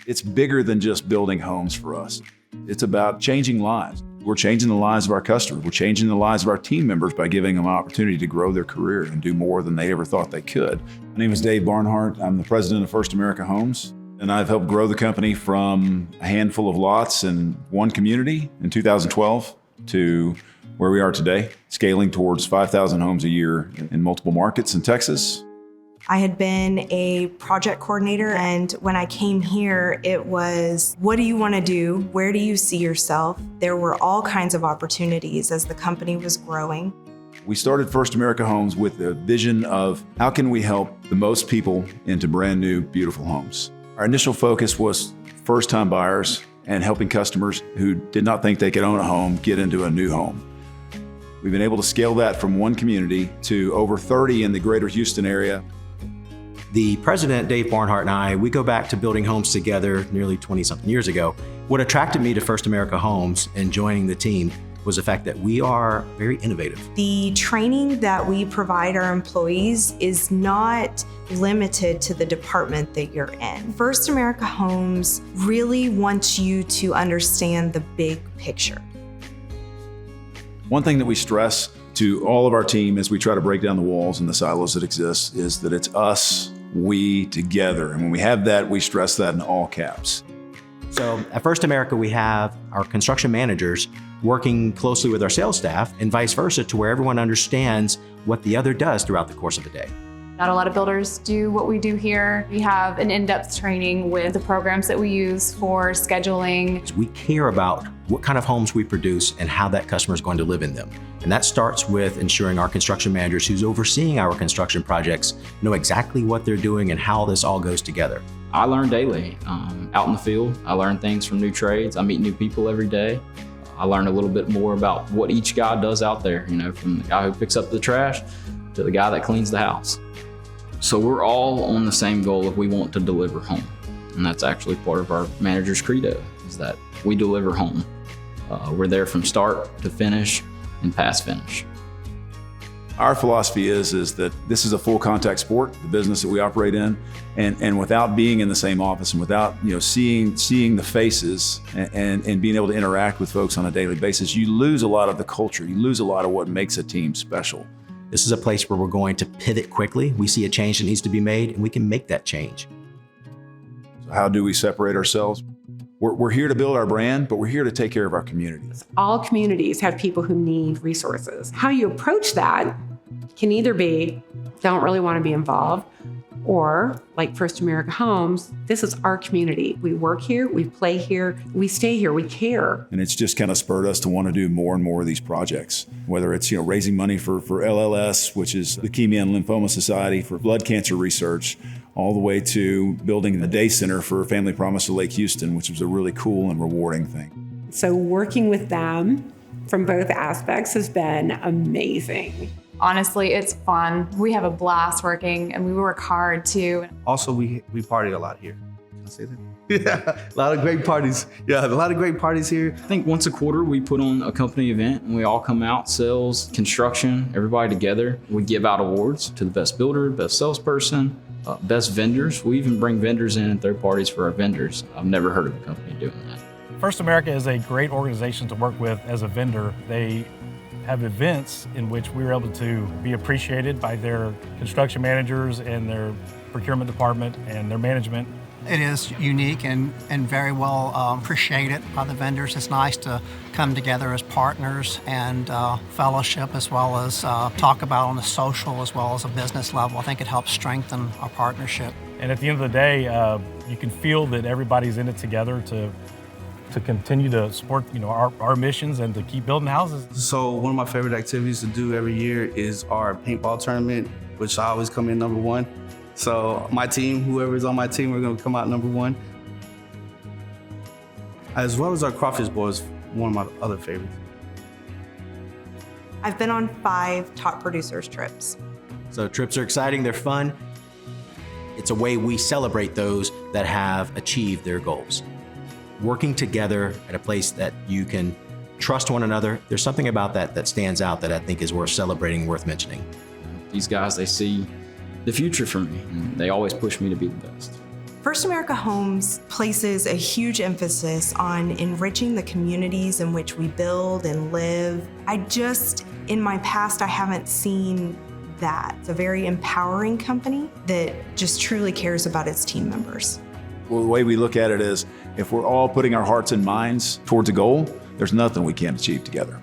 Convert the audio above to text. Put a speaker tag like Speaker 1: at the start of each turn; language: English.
Speaker 1: It's bigger than just building homes for us. It's about changing lives. We're changing the lives of our customers. We're changing the lives of our team members by giving them an opportunity to grow their career and do more than they ever thought they could. My name is Dave Barnhart. I'm the president of First America Homes, and I've helped grow the company from a handful of lots in one community in 2012 to where we are today, scaling towards 5,000 homes a year in multiple markets in Texas.
Speaker 2: I had been a project coordinator, and when I came here, it was, what do you want to do? Where do you see yourself? There were all kinds of opportunities as the company was growing.
Speaker 1: We started First America Homes with the vision of how can we help the most people into brand new, beautiful homes. Our initial focus was first-time buyers and helping customers who did not think they could own a home get into a new home. We've been able to scale that from one community to over 30 in the greater Houston area.
Speaker 3: The president, Dave Barnhart, and I, we go back to building homes together nearly 20-something years ago. What attracted me to First America Homes and joining the team was the fact that we are very innovative.
Speaker 2: The training that we provide our employees is not limited to the department that you're in. First America Homes really wants you to understand the big picture.
Speaker 1: One thing that we stress to all of our team as we try to break down the walls and the silos that exist is that it's us, we, together. And when we have that, we stress that in all caps.
Speaker 3: So at First America, we have our construction managers working closely with our sales staff and vice versa to where everyone understands what the other does throughout the course of the day.
Speaker 4: Not a lot of builders do what we do here. We have an in-depth training with the programs that we use for scheduling.
Speaker 3: We care about what kind of homes we produce and how that customer is going to live in them. And that starts with ensuring our construction managers who's overseeing our construction projects know exactly what they're doing and how this all goes together.
Speaker 5: I learn daily out in the field. I learn things from new trades. I meet new people every day. I learn a little bit more about what each guy does out there, from the guy who picks up the trash to the guy that cleans the house. So we're all on the same goal if we want to deliver home. And that's actually part of our manager's credo, is that we deliver home. We're there from start to finish and past finish.
Speaker 1: Our philosophy is that this is a full contact sport, the business that we operate in, and without being in the same office and without seeing the faces and being able to interact with folks on a daily basis, you lose a lot of the culture. You lose a lot of what makes a team special.
Speaker 3: This is a place where we're going to pivot quickly. We see a change that needs to be made, and we can make that change.
Speaker 1: So how do we separate ourselves? We're here to build our brand, but we're here to take care of our communities.
Speaker 6: All communities have people who need resources. How you approach that can either be, don't really want to be involved, or like First America Homes, this is our community. We work here, we play here, we stay here, we care.
Speaker 1: And it's just kind of spurred us to want to do more and more of these projects, whether it's raising money for LLS, which is Leukemia and Lymphoma Society, for blood cancer research, all the way to building a day center for Family Promise of Lake Houston, which was a really cool and rewarding thing.
Speaker 6: So working with them from both aspects has been amazing.
Speaker 4: Honestly, it's fun. We have a blast working, and we work hard too.
Speaker 7: Also, we party a lot here. Can I say that? Yeah, a lot of great parties. Yeah, a lot of great parties here.
Speaker 5: I think once a quarter we put on a company event and we all come out, sales, construction, everybody together. We give out awards to the best builder, best salesperson, best vendors. We even bring vendors in and third parties for our vendors. I've never heard of a company doing that.
Speaker 8: First America is a great organization to work with as a vendor. They have events in which we're able to be appreciated by their construction managers and their procurement department and their management.
Speaker 9: It is unique and very well appreciated by the vendors. It's nice to come together as partners and fellowship, as well as talk about on a social as well as a business level. I think it helps strengthen our partnership.
Speaker 8: And at the end of the day, you can feel that everybody's in it together to continue to support our missions and to keep building houses.
Speaker 7: So one of my favorite activities to do every year is our paintball tournament, which I always come in number one. So my team, whoever's on my team, we're gonna come out number one. As well as our crawfish bowl is one of my other favorites.
Speaker 2: I've been on 5 top producers trips.
Speaker 3: So trips are exciting, they're fun. It's a way we celebrate those that have achieved their goals. Working together at a place that you can trust one another, there's something about that stands out that I think is worth celebrating, worth mentioning.
Speaker 5: These guys, they see the future for me, and they always push me to be the best.
Speaker 2: First America Homes places a huge emphasis on enriching the communities in which we build and live. In my past, I haven't seen that. It's a very empowering company that just truly cares about its team members.
Speaker 1: Well, the way we look at it is, if we're all putting our hearts and minds towards a goal, there's nothing we can't achieve together.